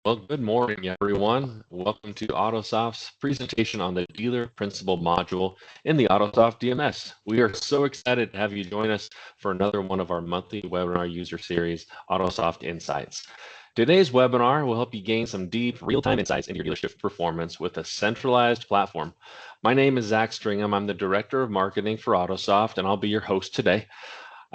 Well, good morning, everyone. Welcome to Autosoft's presentation on the dealer principal module in the Autosoft DMS. We are so excited to have you join us for another one of our monthly webinar user series, Autosoft Insights. Today's webinar will help you gain some deep, real-time insights into your dealership performance with a centralized platform. My name is Zach Stringham. I'm the Director of Marketing for Autosoft, and I'll be your host today.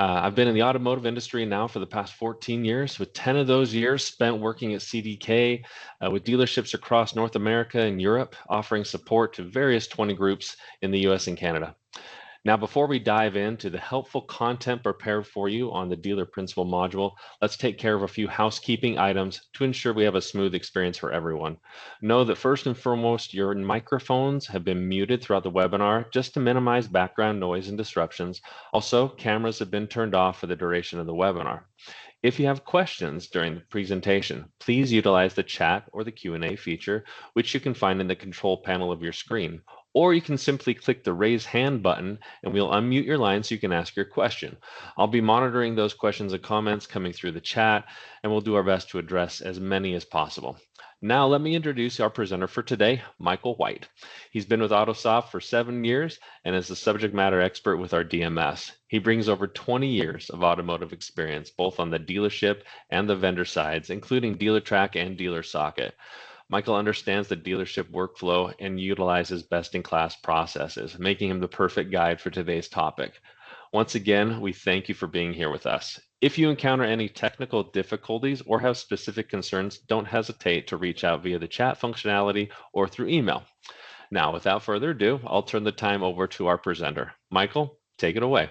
I've been in the automotive industry now for the past 14 years, with 10 of those years spent working at CDK with dealerships across North America and Europe, offering support to various 20 groups in the US and Canada. Now, before we dive into the helpful content prepared for you on the dealer principal module, let's take care of a few housekeeping items to ensure we have a smooth experience for everyone. Know that first and foremost, your microphones have been muted throughout the webinar just to minimize background noise and disruptions. Also, cameras have been turned off for the duration of the webinar. If you have questions during the presentation, please utilize the chat or the Q&A feature, which you can find in the control panel of your screen. Or you can simply click the raise hand button and we'll unmute your line so you can ask your question. I'll be monitoring those questions and comments coming through the chat, and we'll do our best to address as many as possible. Now, let me introduce our presenter for today, Michael White. He's been with Autosoft for 7 years and is the subject matter expert with our DMS. He brings over 20 years of automotive experience, both on the dealership and the vendor sides, including DealerTrack and DealerSocket. Michael understands the dealership workflow and utilizes best-in-class processes, making him the perfect guide for today's topic. Once again, we thank you for being here with us. If you encounter any technical difficulties or have specific concerns, don't hesitate to reach out via the chat functionality or through email. Now, without further ado, I'll turn the time over to our presenter. Michael, take it away.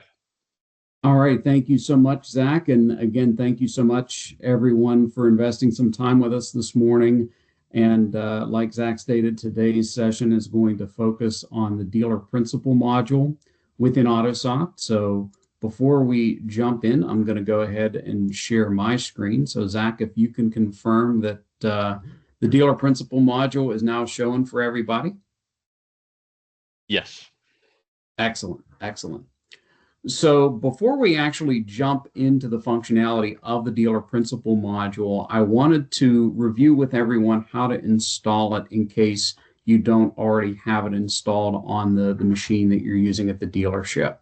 All right, thank you so much, Zach. And again, thank you so much, everyone, for investing some time with us this morning. And like Zach stated, today's session is going to focus on the dealer principal module within Autosoft. So before we jump in, I'm going to go ahead and share my screen. So Zach, if you can confirm that the dealer principal module is now shown for everybody. Yes. Excellent, excellent. So before we actually jump into the functionality of the dealer principal module, I wanted to review with everyone how to install it in case you don't already have it installed on the machine that you're using at the dealership.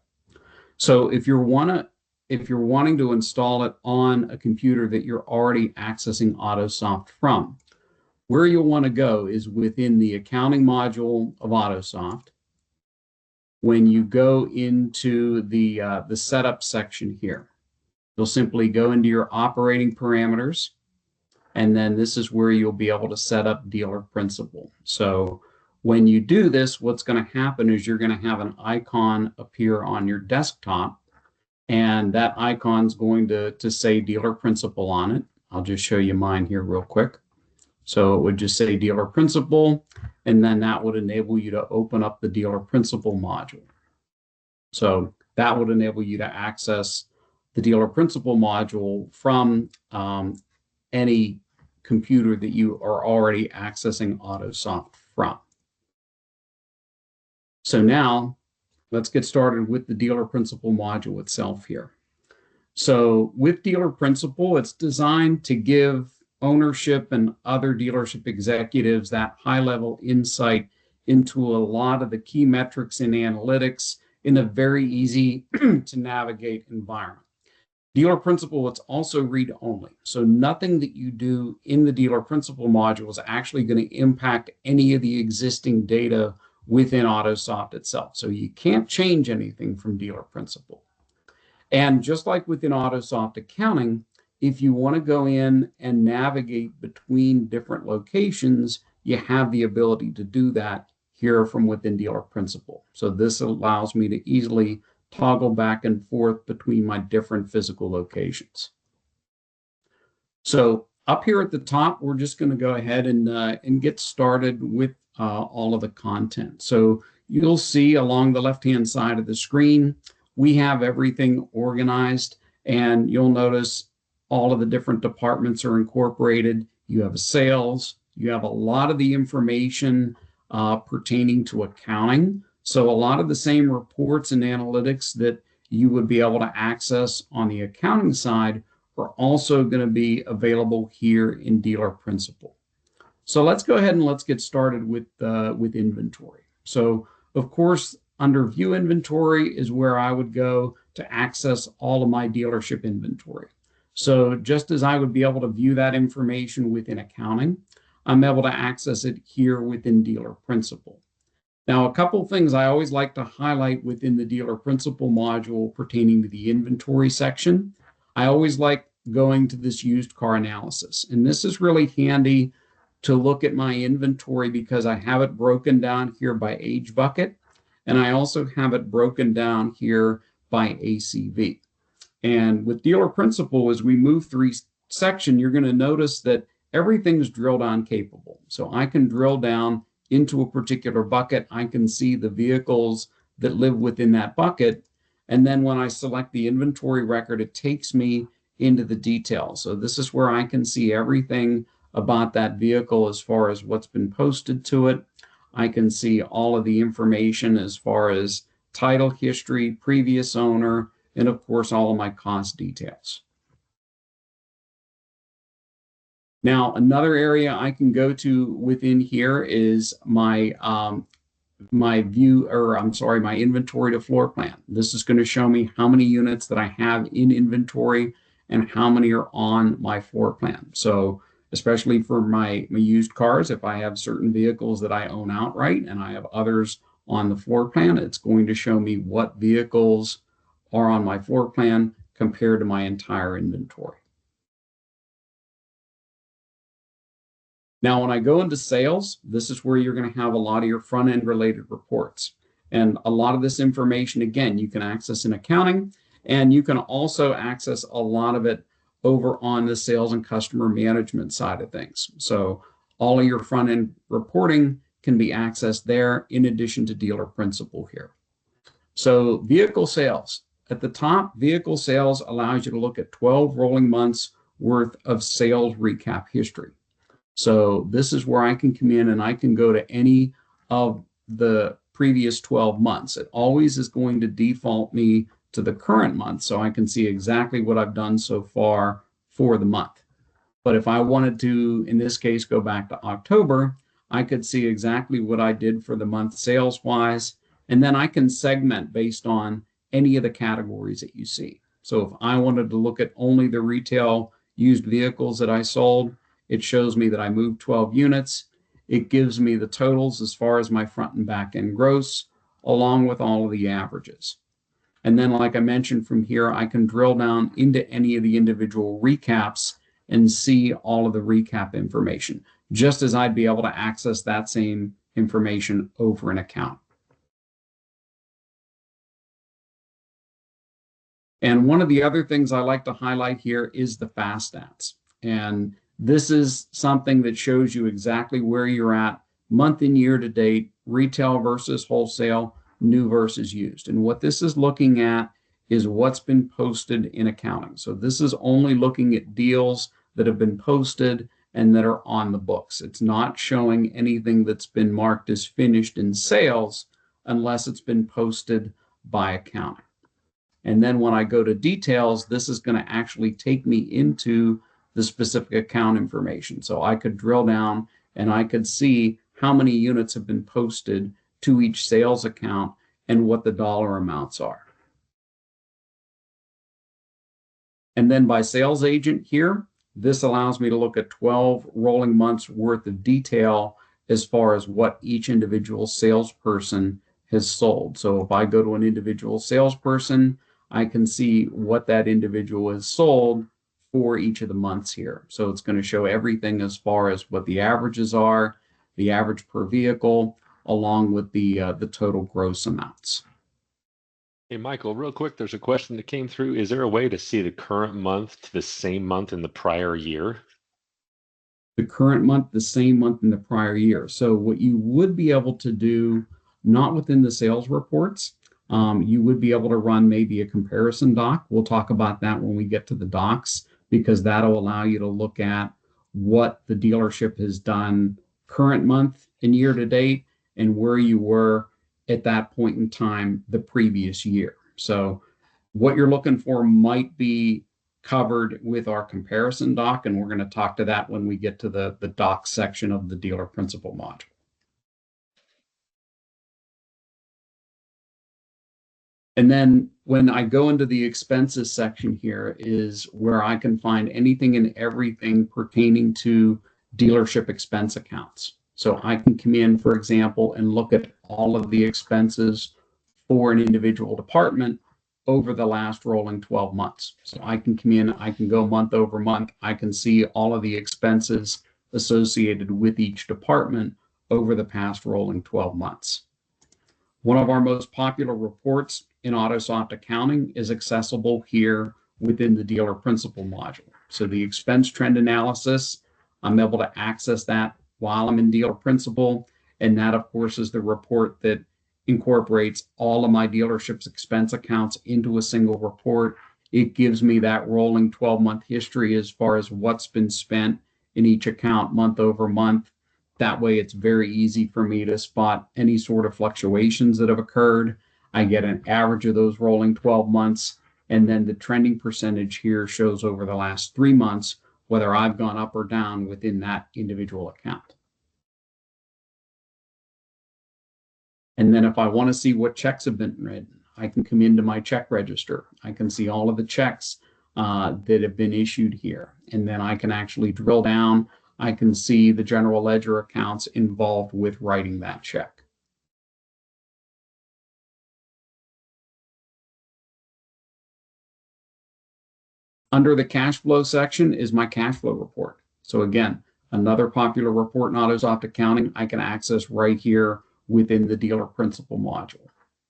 So if you're wanting to install it on a computer that you're already accessing Autosoft from, where you'll want to go is within the accounting module of Autosoft. When you go into the setup section here, you'll simply go into your operating parameters, and then this is where you'll be able to set up dealer principal. So when you do this, what's going to happen is you're going to have an icon appear on your desktop, and that icon's going to say dealer principal on it. I'll just show you mine here real quick. So it would just say dealer principal, and then that would enable you to open up the dealer principal module. So that would enable you to access the dealer principal module from any computer that you are already accessing Autosoft from. So now let's get started with the dealer principal module itself here. So with dealer principal, it's designed to give ownership and other dealership executives that high-level insight into a lot of the key metrics and analytics in a very easy to navigate environment. Dealer principal, it's also read-only. So nothing that you do in the dealer principal module is actually going to impact any of the existing data within Autosoft itself. So you can't change anything from dealer principal. And just like within Autosoft accounting, if you want to go in and navigate between different locations, you have the ability to do that here from within dealer principal. So this allows me to easily toggle back and forth between my different physical locations. So up here at the top, we're just going to go ahead and get started with all of the content. So you'll see along the left-hand side of the screen, we have everything organized, and you'll notice all of the different departments are incorporated. You have sales, you have a lot of the information pertaining to accounting. So a lot of the same reports and analytics that you would be able to access on the accounting side are also going to be available here in dealer principal. So let's go ahead and let's get started with inventory. So of course, under view inventory is where I would go to access all of my dealership inventory. So just as I would be able to view that information within accounting, I'm able to access it here within dealer principal. Now, a couple of things I always like to highlight within the dealer principal module pertaining to the inventory section. I always like going to this used car analysis, and this is really handy to look at my inventory because I have it broken down here by age bucket, and I also have it broken down here by ACV. And with dealer principal, as we move through each section, you're going to notice that everything's drill down capable. So I can drill down into a particular bucket. I can see the vehicles that live within that bucket. And then when I select the inventory record, it takes me into the details. So this is where I can see everything about that vehicle as far as what's been posted to it. I can see all of the information as far as title history, previous owner, and of course, all of my cost details. Now, another area I can go to within here is my my inventory to floor plan. This is going to show me how many units that I have in inventory and how many are on my floor plan. So especially for my used cars, if I have certain vehicles that I own outright and I have others on the floor plan, it's going to show me what vehicles are on my floor plan compared to my entire inventory. Now, when I go into sales, this is where you're going to have a lot of your front end related reports. And a lot of this information, again, you can access in accounting, and you can also access a lot of it over on the sales and customer management side of things. So all of your front end reporting can be accessed there in addition to dealer principal here. So vehicle sales. At the top, vehicle sales allows you to look at 12 rolling months worth of sales recap history. So this is where I can come in and I can go to any of the previous 12 months. It always is going to default me to the current month, so I can see exactly what I've done so far for the month. But if I wanted to, in this case, go back to October, I could see exactly what I did for the month sales-wise, and then I can segment based on any of the categories that you see. So if I wanted to look at only the retail used vehicles that I sold, it shows me that I moved 12 units. It gives me the totals as far as my front and back end gross, along with all of the averages. And then, like I mentioned from here, I can drill down into any of the individual recaps and see all of the recap information, just as I'd be able to access that same information over an account. And one of the other things I like to highlight here is the fast stats. And this is something that shows you exactly where you're at month and year to date, retail versus wholesale, new versus used. And what this is looking at is what's been posted in accounting. So this is only looking at deals that have been posted and that are on the books. It's not showing anything that's been marked as finished in sales unless it's been posted by accounting. And then when I go to details, this is going to actually take me into the specific account information. So I could drill down and I could see how many units have been posted to each sales account and what the dollar amounts are. And then by sales agent here, this allows me to look at 12 rolling months worth of detail as far as what each individual salesperson has sold. So if I go to an individual salesperson, I can see what that individual has sold for each of the months here. So it's going to show everything as far as what the averages are, the average per vehicle, along with the total gross amounts. Hey, Michael, real quick, there's a question that came through. Is there a way to see the current month to the same month in the prior year? The current month, the same month in the prior year. So what you would be able to do, not within the sales reports, you would be able to run maybe a comparison doc. We'll talk about that when we get to the docs, because that'll allow you to look at what the dealership has done current month and year to date and where you were at that point in time the previous year. So what you're looking for might be covered with our comparison doc, and we're going to talk to that when we get to the doc section of the dealer principal module. And then when I go into the expenses section here is where I can find anything and everything pertaining to dealership expense accounts. So I can come in, for example, and look at all of the expenses for an individual department over the last rolling 12 months. So I can come in, I can go month over month, I can see all of the expenses associated with each department over the past rolling 12 months. One of our most popular reports in Autosoft accounting is accessible here within the dealer principal module. So the expense trend analysis, I'm able to access that while I'm in dealer principal. And that, of course, is the report that incorporates all of my dealership's expense accounts into a single report. It gives me that rolling 12-month history as far as what's been spent in each account month over month. That way, it's very easy for me to spot any sort of fluctuations that have occurred. I get an average of those rolling 12 months, and then the trending percentage here shows over the last 3 months whether I've gone up or down within that individual account. And then if I want to see what checks have been written, I can come into my check register. I can see all of the checks that have been issued here. And then I can actually drill down. I can see the general ledger accounts involved with writing that check. Under the cash flow section is my cash flow report. So again, another popular report in Autosoft accounting I can access right here within the dealer principal module.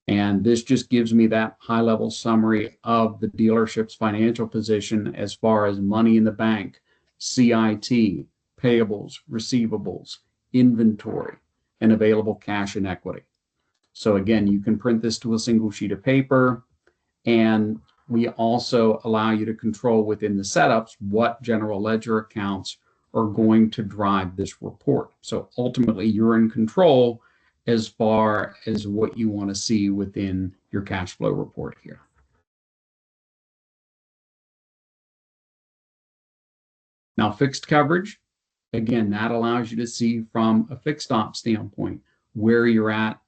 And this just gives me that high-level summary of the dealership's financial position as far as money in the bank, CIT, payables, receivables, inventory, and available cash and equity. So again, you can print this to a single sheet of paper, and we also allow you to control within the setups what general ledger accounts are going to drive this report. So ultimately, you're in control as far as what you want to see within your cash flow report here. Now, fixed coverage, again, that allows you to see from a fixed ops standpoint where you're at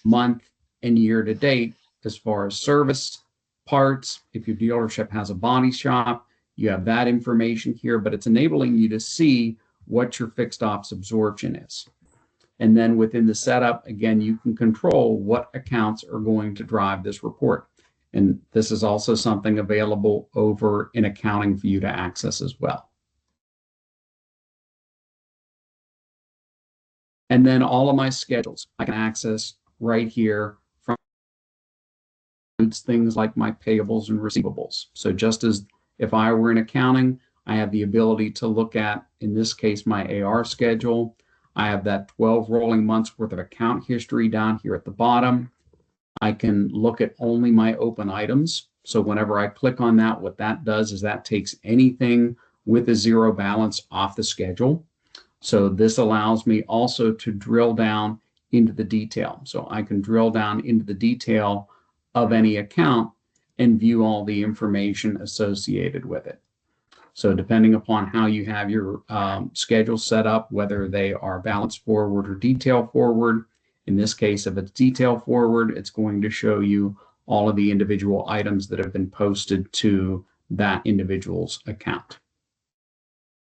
month and year to date as far as service, parts. If your dealership has a body shop, you have that information here, but it's enabling you to see what your fixed ops absorption is. And then within the setup, again, you can control what accounts are going to drive this report. And this is also something available over in accounting for you to access as well. And then all of my schedules I can access right here from things like my payables and receivables. So just as if I were in accounting, I have the ability to look at, in this case, my AR schedule. I have that 12 rolling months worth of account history down here at the bottom. I can look at only my open items. So whenever I click on that, what that does is that takes anything with a zero balance off the schedule. So this allows me also to drill down into the detail. So I can drill down into the detail of any account and view all the information associated with it. So depending upon how you have your schedule set up, whether they are balance forward or detail forward, in this case, if it's detail forward, it's going to show you all of the individual items that have been posted to that individual's account.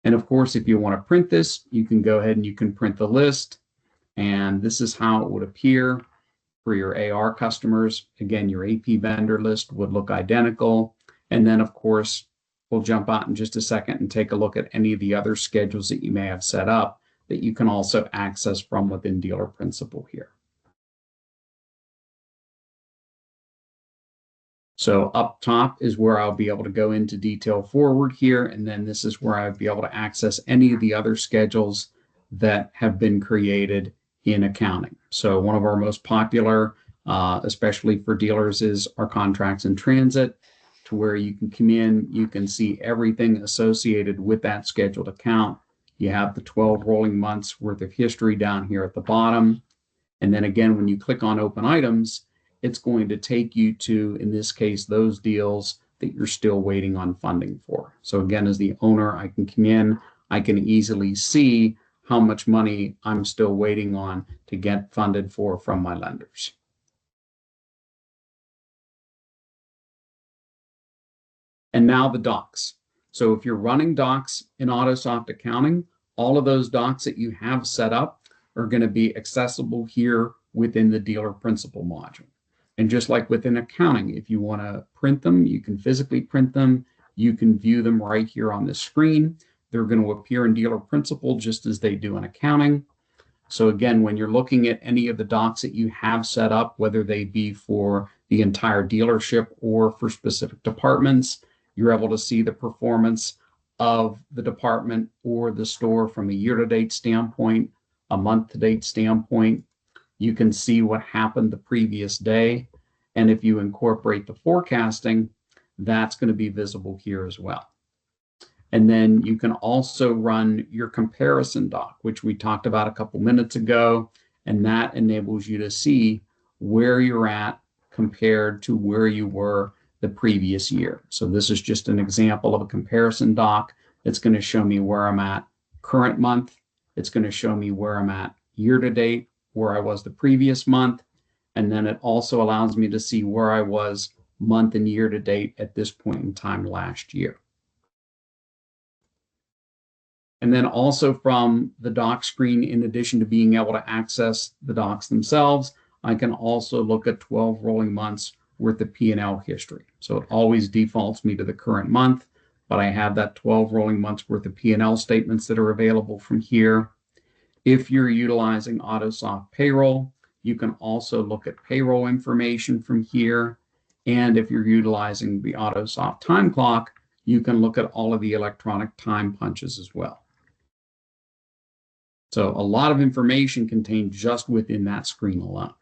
And of course, if you want to print this, you can go ahead and you can print the list. And this is how it would appear for your AR customers. Again, your AP vendor list would look identical. And then, of course, we'll jump out in just a second and take a look at any of the other schedules that you may have set up that you can also access from within Dealer Principal here. So up top is where I'll be able to go into detail forward here, and then this is where I'll be able to access any of the other schedules that have been created in accounting. So one of our most popular, especially for dealers, is our contracts in transit, to where you can come in, you can see everything associated with that scheduled account. You have the 12 rolling months worth of history down here at the bottom. And then again, when you click on open items, it's going to take you to, in this case, those deals that you're still waiting on funding for. So again, as the owner, I can come in, I can easily see how much money I'm still waiting on to get funded for from my lenders. And now the docs. So if you're running docs in Autosoft accounting, all of those docs that you have set up are going to be accessible here within the dealer principal module. And just like within accounting, if you want to print them, you can physically print them. You can view them right here on the screen. They're going to appear in dealer principal just as they do in accounting. So again, when you're looking at any of the docs that you have set up, whether they be for the entire dealership or for specific departments, you're able to see the performance of the department or the store from a year-to-date standpoint, a month-to-date standpoint. You can see what happened the previous day. And if you incorporate the forecasting, that's going to be visible here as well. And then you can also run your comparison doc, which we talked about a couple minutes ago, and that enables you to see where you're at compared to where you were the previous year. So this is just an example of a comparison doc. It's going to show me where I'm at current month. It's going to show me where I'm at year to date, where I was the previous month. And then it also allows me to see where I was month and year to date at this point in time last year. And then also from the doc screen, in addition to being able to access the docs themselves, I can also look at 12 rolling months worth of P&L history. So it always defaults me to the current month, but I have that 12 rolling months worth of P&L statements that are available from here. If you're utilizing Autosoft payroll, you can also look at payroll information from here. And if you're utilizing the Autosoft time clock, you can look at all of the electronic time punches as well. So a lot of information contained just within that screen alone.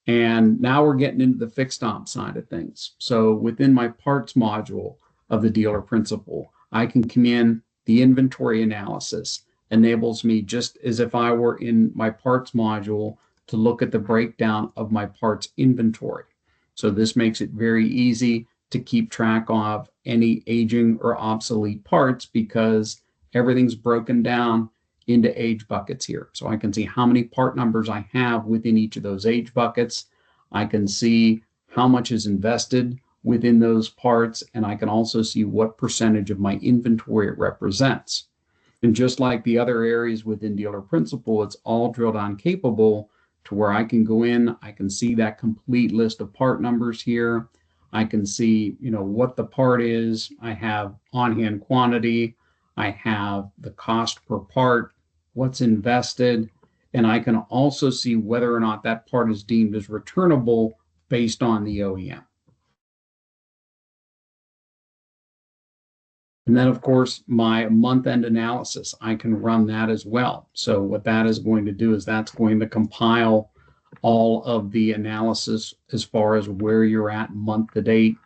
And now we're getting into the fixed ops side of things. So within my parts module of the dealer principal, I can come in. The inventory analysis enables me, just as if I were in my parts module, to look at the breakdown of my parts inventory. So this makes it very easy to keep track of any aging or obsolete parts because everything's broken down into age buckets here. So I can see how many part numbers I have within each of those age buckets. I can see how much is invested within those parts, and I can also see what percentage of my inventory it represents. And just like the other areas within dealer principal, it's all drill down capable to where I can go in, I can see that complete list of part numbers here. I can see, what the part is. I have on-hand quantity. I have the cost per part, what's invested, and I can also see whether or not that part is deemed as returnable based on the OEM. And then, of course, my month-end analysis, I can run that as well. So what that is going to do is that's going to compile all of the analysis as far as where you're at month to date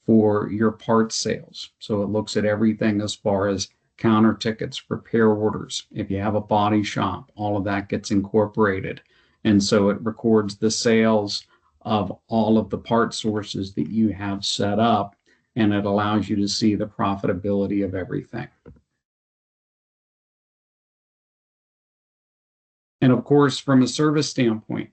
for your parts sales. So it looks at everything as far as counter tickets, repair orders. If you have a body shop, all of that gets incorporated. And so it records the sales of all of the part sources that you have set up, and it allows you to see the profitability of everything. And of course, from a service standpoint,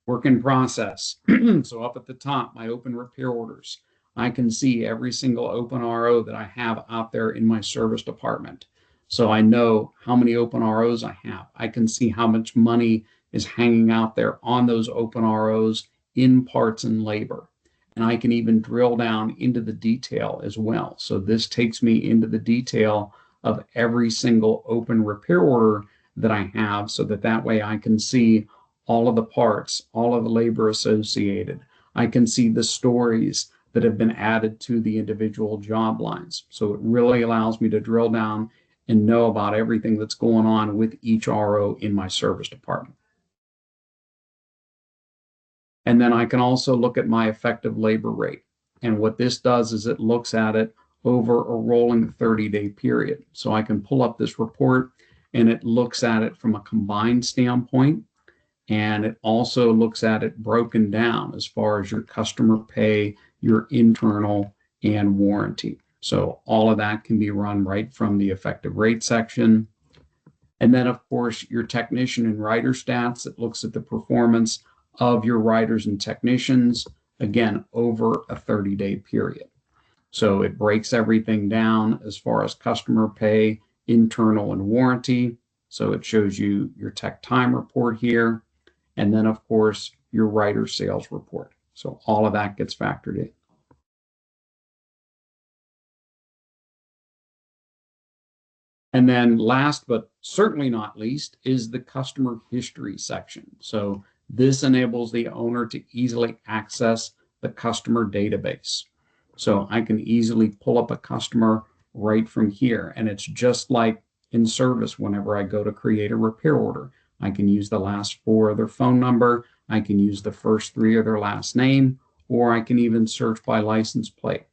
work in process. So up at the top, my open repair orders. I can see every single open RO that I have out there in my service department. So I know how many open ROs I have. I can see how much money is hanging out there on those open ROs in parts and labor. And I can even drill down into the detail as well. So this takes me into the detail of every single open repair order that I have, so that way I can see all of the parts, all of the labor associated. I can see the stories that have been added to the individual job lines. So it really allows me to drill down and know about everything that's going on with each RO in my service department. And then I can also look at my effective labor rate. And what this does is it looks at it over a rolling 30-day period. So I can pull up this report and it looks at it from a combined standpoint. And it also looks at it broken down as far as your customer pay, your internal, and warranty. So all of that can be run right from the effective rate section. And then, of course, your technician and writer stats. It looks at the performance of your writers and technicians, again, over a 30-day period. So it breaks everything down as far as customer pay, internal, and warranty. So it shows you your tech time report here. And then, of course, your writer sales report. So all of that gets factored in. And then last, but certainly not least, is the customer history section. So this enables the owner to easily access the customer database. So I can easily pull up a customer right from here. And it's just like in service whenever I go to create a repair order. I can use the last four of their phone number. I can use the first three of their last name, or I can even search by license plate.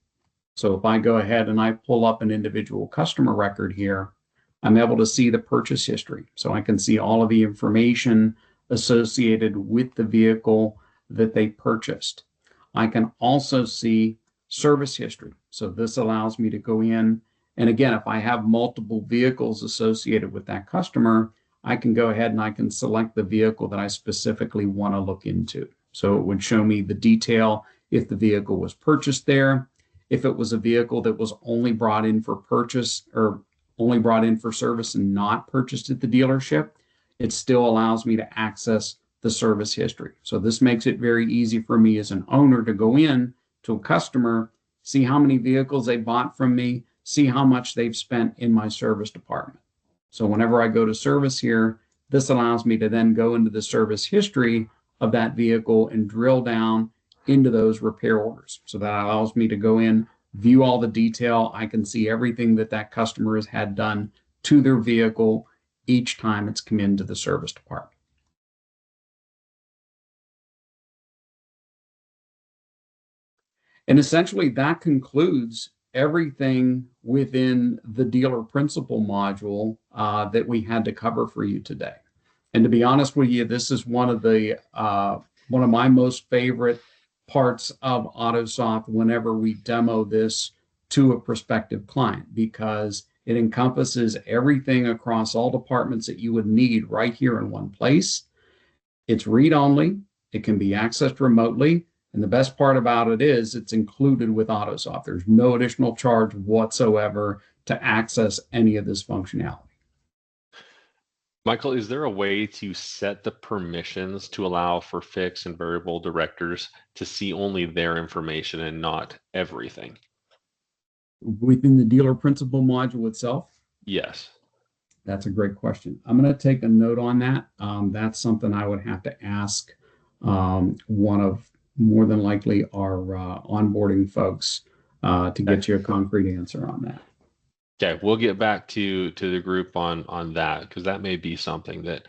So if I go ahead and I pull up an individual customer record here, I'm able to see the purchase history. So I can see all of the information associated with the vehicle that they purchased. I can also see service history. So this allows me to go in, and again, if I have multiple vehicles associated with that customer, I can go ahead and I can select the vehicle that I specifically want to look into. So it would show me the detail if the vehicle was purchased there, if it was a vehicle that was only brought in for purchase or only brought in for service and not purchased at the dealership, it still allows me to access the service history. So this makes it very easy for me as an owner to go in to a customer, see how many vehicles they bought from me, see how much they've spent in my service department. So whenever I go to service here, this allows me to then go into the service history of that vehicle and drill down into those repair orders. So that allows me to go in, view all the detail. I can see everything that that customer has had done to their vehicle each time it's come into the service department. And essentially that concludes everything within the dealer principal module that we had to cover for you today. And to be honest with you, this is one of my most favorite parts of Autosoft whenever we demo this to a prospective client, because it encompasses everything across all departments that you would need right here in one place. It's read-only. It can be accessed remotely. And the best part about it is it's included with Autosoft. There's no additional charge whatsoever to access any of this functionality. Michael, is there a way to set the permissions to allow for fixed and variable directors to see only their information and not everything? Within the dealer principal module itself? Yes. That's a great question. I'm going to take a note on that. That's something I would have to ask one of more than likely our onboarding folks to get you a concrete answer on that. Okay, we'll get back to the group on that, because that may be something that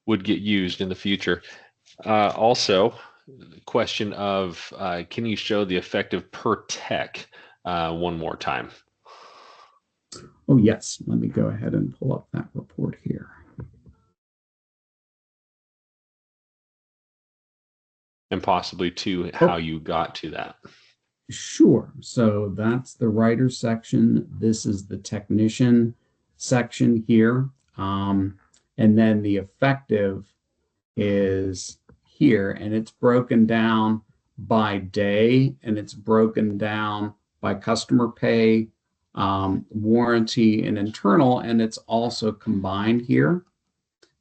would get used in the future. Also, question of can you show the effective per tech one more time? Oh, yes. Let me go ahead and pull up that report here. And possibly to how you got to that. Sure. So that's the writer section. This is the technician section here. And then the effective is here, and it's broken down by day, and it's broken down by customer pay, warranty, and internal, and it's also combined here.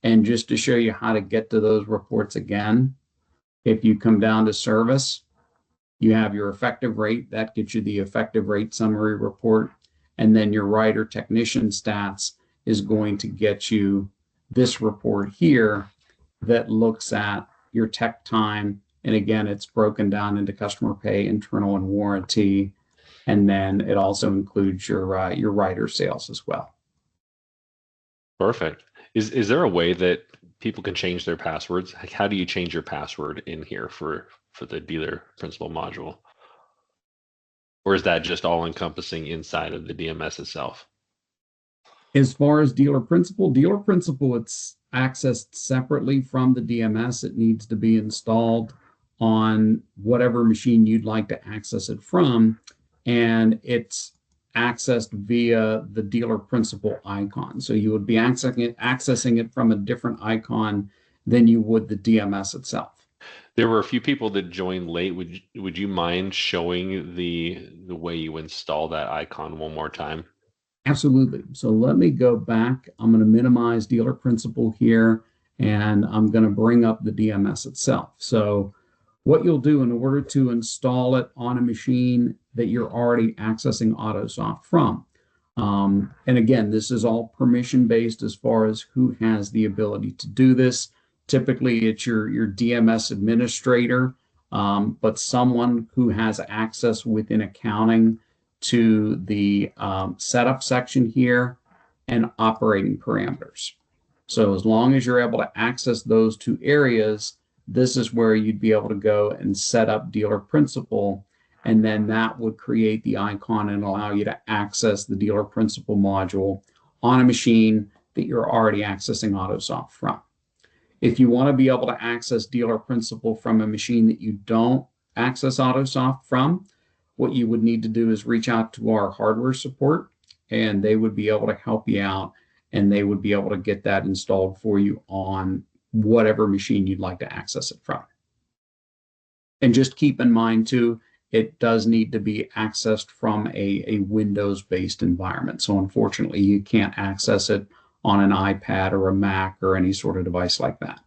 And just to show you how to get to those reports again, if you come down to service, you have your effective rate. That gets you the effective rate summary report. And then your writer technician stats is going to get you this report here that looks at your tech time. And again, it's broken down into customer pay, internal, and warranty. And then it also includes your writer sales as well. Perfect. Is there a way that people can change their passwords? Like, how do you change your password in here for the dealer principal module? Or is that just all encompassing inside of the DMS itself? As far as dealer principal, accessed separately from the DMS. It needs to be installed on whatever machine you'd like to access it from, and it's accessed via the dealer principal icon. So you would be accessing it from a different icon than you would the DMS itself. There were a few people that joined late. Would you mind showing the way you install that icon one more time? Absolutely. So let me go back. I'm going to minimize dealer principal here, and I'm going to bring up the DMS itself. So what you'll do in order to install it on a machine that you're already accessing Autosoft from. And again, this is all permission based as far as who has the ability to do this. Typically, it's your DMS administrator, but someone who has access within accounting to the setup section here and operating parameters. So as long as you're able to access those two areas, this is where you'd be able to go and set up dealer principal, and then that would create the icon and allow you to access the dealer principal module on a machine that you're already accessing Autosoft from. If you want to be able to access dealer principal from a machine that you don't access Autosoft from, what you would need to do is reach out to our hardware support, and they would be able to help you out, and they would be able to get that installed for you on whatever machine you'd like to access it from. And just keep in mind too, it does need to be accessed from a Windows-based environment. So unfortunately, you can't access it on an iPad or a Mac or any sort of device like that.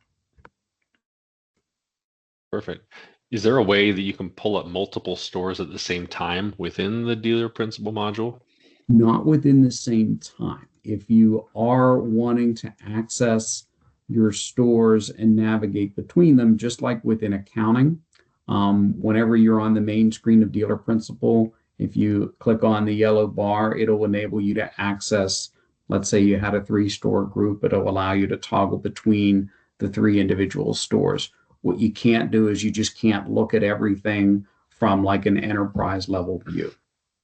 Perfect. Is there a way that you can pull up multiple stores at the same time within the dealer principal module? Not within the same time. If you are wanting to access your stores and navigate between them, just like within accounting, whenever you're on the main screen of dealer principal, if you click on the yellow bar, it'll enable you to access, let's say you had a 3-store group, it'll allow you to toggle between the 3 individual stores. What you can't do is you just can't look at everything from like an enterprise level view.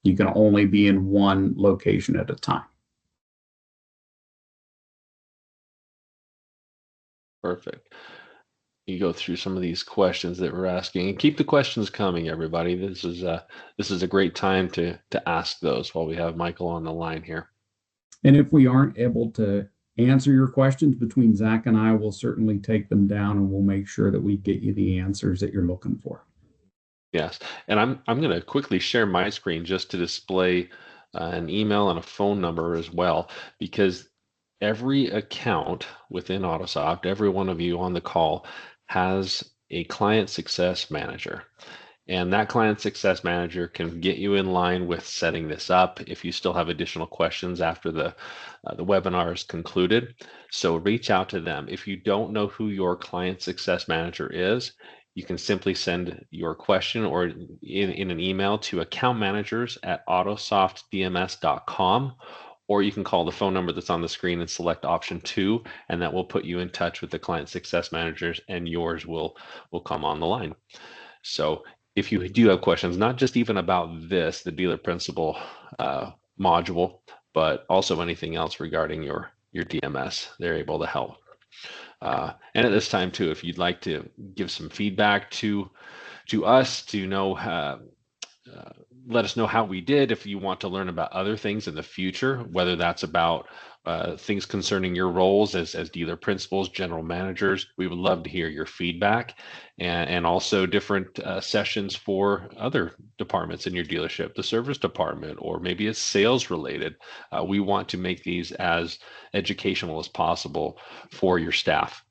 You can only be in one location at a time. Perfect. You go through some of these questions that we're asking, and keep the questions coming, everybody. This is a great time to ask those while we have Michael on the line here. And if we aren't able to answer your questions between Zach and I, we'll certainly take them down and we'll make sure that we get you the answers that you're looking for. Yes, and I'm going to quickly share my screen just to display an email and a phone number as well, because every account within Autosoft, every one of you on the call has a client success manager. And that client success manager can get you in line with setting this up if you still have additional questions after the webinar is concluded. So reach out to them. If you don't know who your client success manager is, you can simply send your question or in an email to accountmanagers@autosoftdms.com, or you can call the phone number that's on the screen and select option 2, and that will put you in touch with the client success managers, and yours will come on the line. So if you do have questions, not just even about this, the dealer principal module, but also anything else regarding your DMS, they're able to help. And at this time too, if you'd like to give some feedback to us to know, let us know how we did. If you want to learn about other things in the future, whether that's about things concerning your roles as dealer principals, general managers, we would love to hear your feedback, and also different sessions for other departments in your dealership, the service department, or maybe it's sales related. We want to make these as educational as possible for your staff.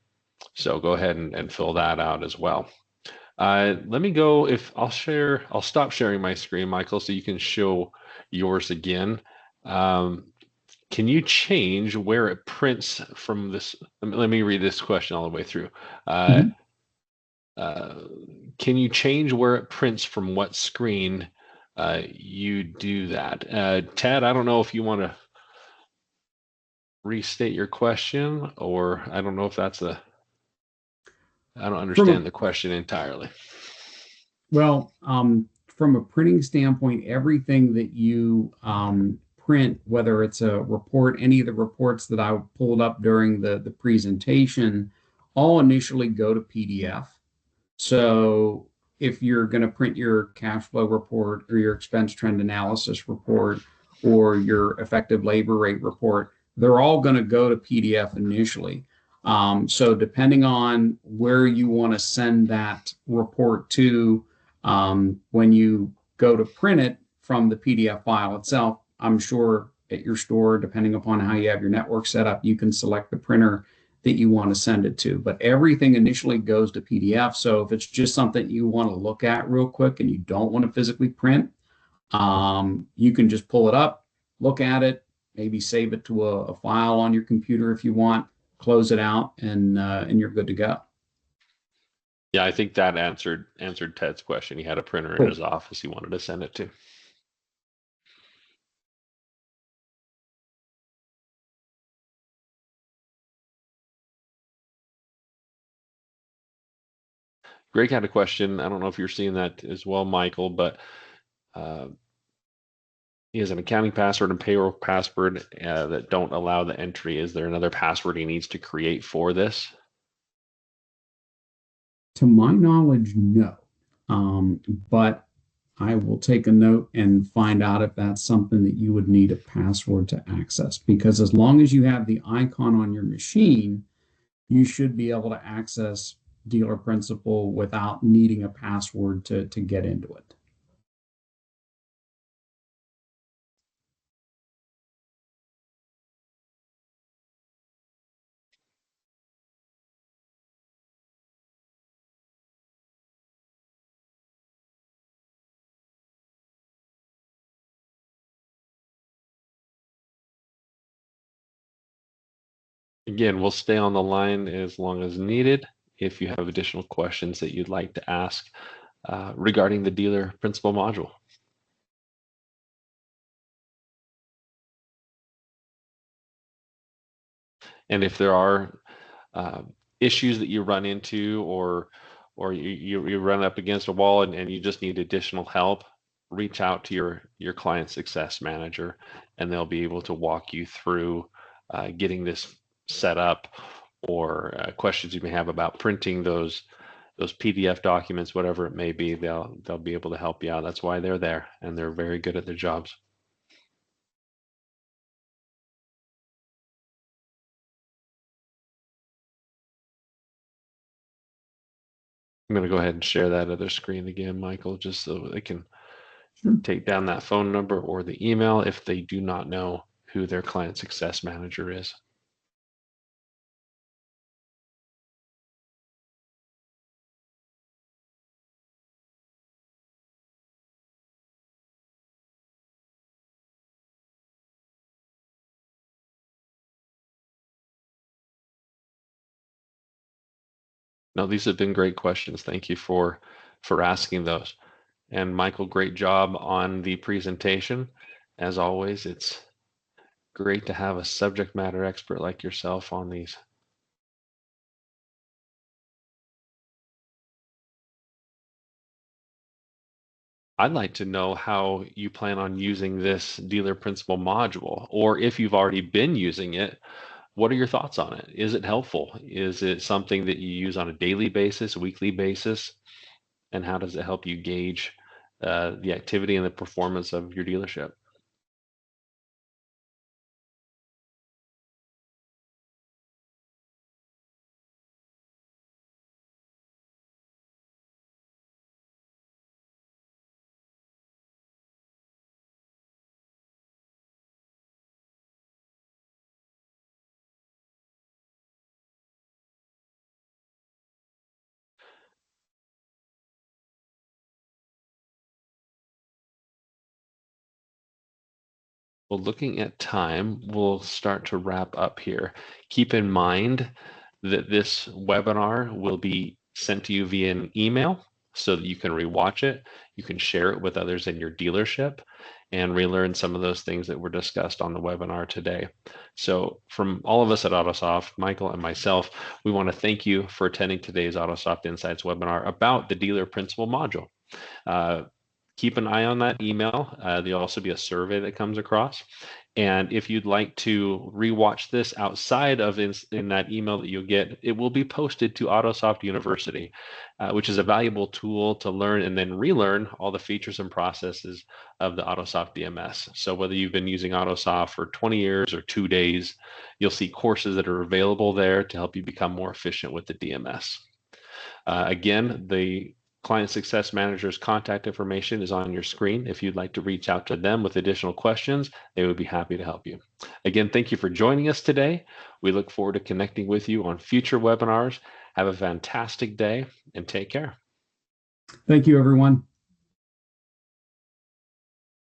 So go ahead and fill that out as well. Let me go, I'll stop sharing my screen, Michael, so you can show yours again. Can you change where it prints from this? Let me read this question all the way through. Can you change where it prints from what screen you do that? Ted, I don't know if you want to restate your question, or I don't know if that's I don't understand the question entirely. Well, from a printing standpoint, everything that you print, whether it's a report, any of the reports that I pulled up during the presentation, all initially go to PDF. So if you're going to print your cash flow report or your expense trend analysis report or your effective labor rate report, they're all going to go to PDF initially. So depending on where you want to send that report to, when you go to print it from the PDF file itself, I'm sure at your store, depending upon how you have your network set up, you can select the printer that you want to send it to. But everything initially goes to PDF. So if it's just something you want to look at real quick and you don't want to physically print, you can just pull it up, look at it, maybe save it to a file on your computer if you want, close it out, and you're good to go. Yeah, I think that answered Ted's question. He had a printer in his office he wanted to send it to. Greg had a question. I don't know if you're seeing that as well, Michael, but he has an accounting password and payroll password that don't allow the entry. Is there another password he needs to create for this? To my knowledge, no. But I will take a note and find out if that's something that you would need a password to access. Because as long as you have the icon on your machine, you should be able to access Dealer Principal without needing a password to get into it. Again, we'll stay on the line as long as needed if you have additional questions that you'd like to ask regarding the Dealer Principal module. And if there are issues that you run into or you run up against a wall and you just need additional help, reach out to your client success manager and they'll be able to walk you through getting this set up, or questions you may have about printing those PDF documents, whatever it may be. They'll be able to help you out. That's why they're there, and they're very good at their jobs. I'm going to go ahead and share that other screen again, Michael, just so they can take down that phone number or the email if they do not know who their client success manager is. No, these have been great questions. Thank you for asking those. And Michael, great job on the presentation. As always, it's great to have a subject matter expert like yourself on these. I'd like to know how you plan on using this Dealer Principal module, or if you've already been using it, what are your thoughts on it? Is it helpful? Is it something that you use on a daily basis, weekly basis? And how does it help you gauge the activity and the performance of your dealership? Well, looking at time, we'll start to wrap up here. Keep in mind that this webinar will be sent to you via an email so that you can rewatch it. You can share it with others in your dealership and relearn some of those things that were discussed on the webinar today. So from all of us at Autosoft, Michael and myself, we want to thank you for attending today's Autosoft Insights webinar about the Dealer Principal module. Keep an eye on that email. There'll also be a survey that comes across. And if you'd like to rewatch this outside of in that email that you'll get, it will be posted to Autosoft University, which is a valuable tool to learn and then relearn all the features and processes of the Autosoft DMS. So whether you've been using Autosoft for 20 years or 2 days, you'll see courses that are available there to help you become more efficient with the DMS. Again, the Client Success Manager's contact information is on your screen. If you'd like to reach out to them with additional questions, they would be happy to help you. Again, thank you for joining us today. We look forward to connecting with you on future webinars. Have a fantastic day and take care. Thank you, everyone.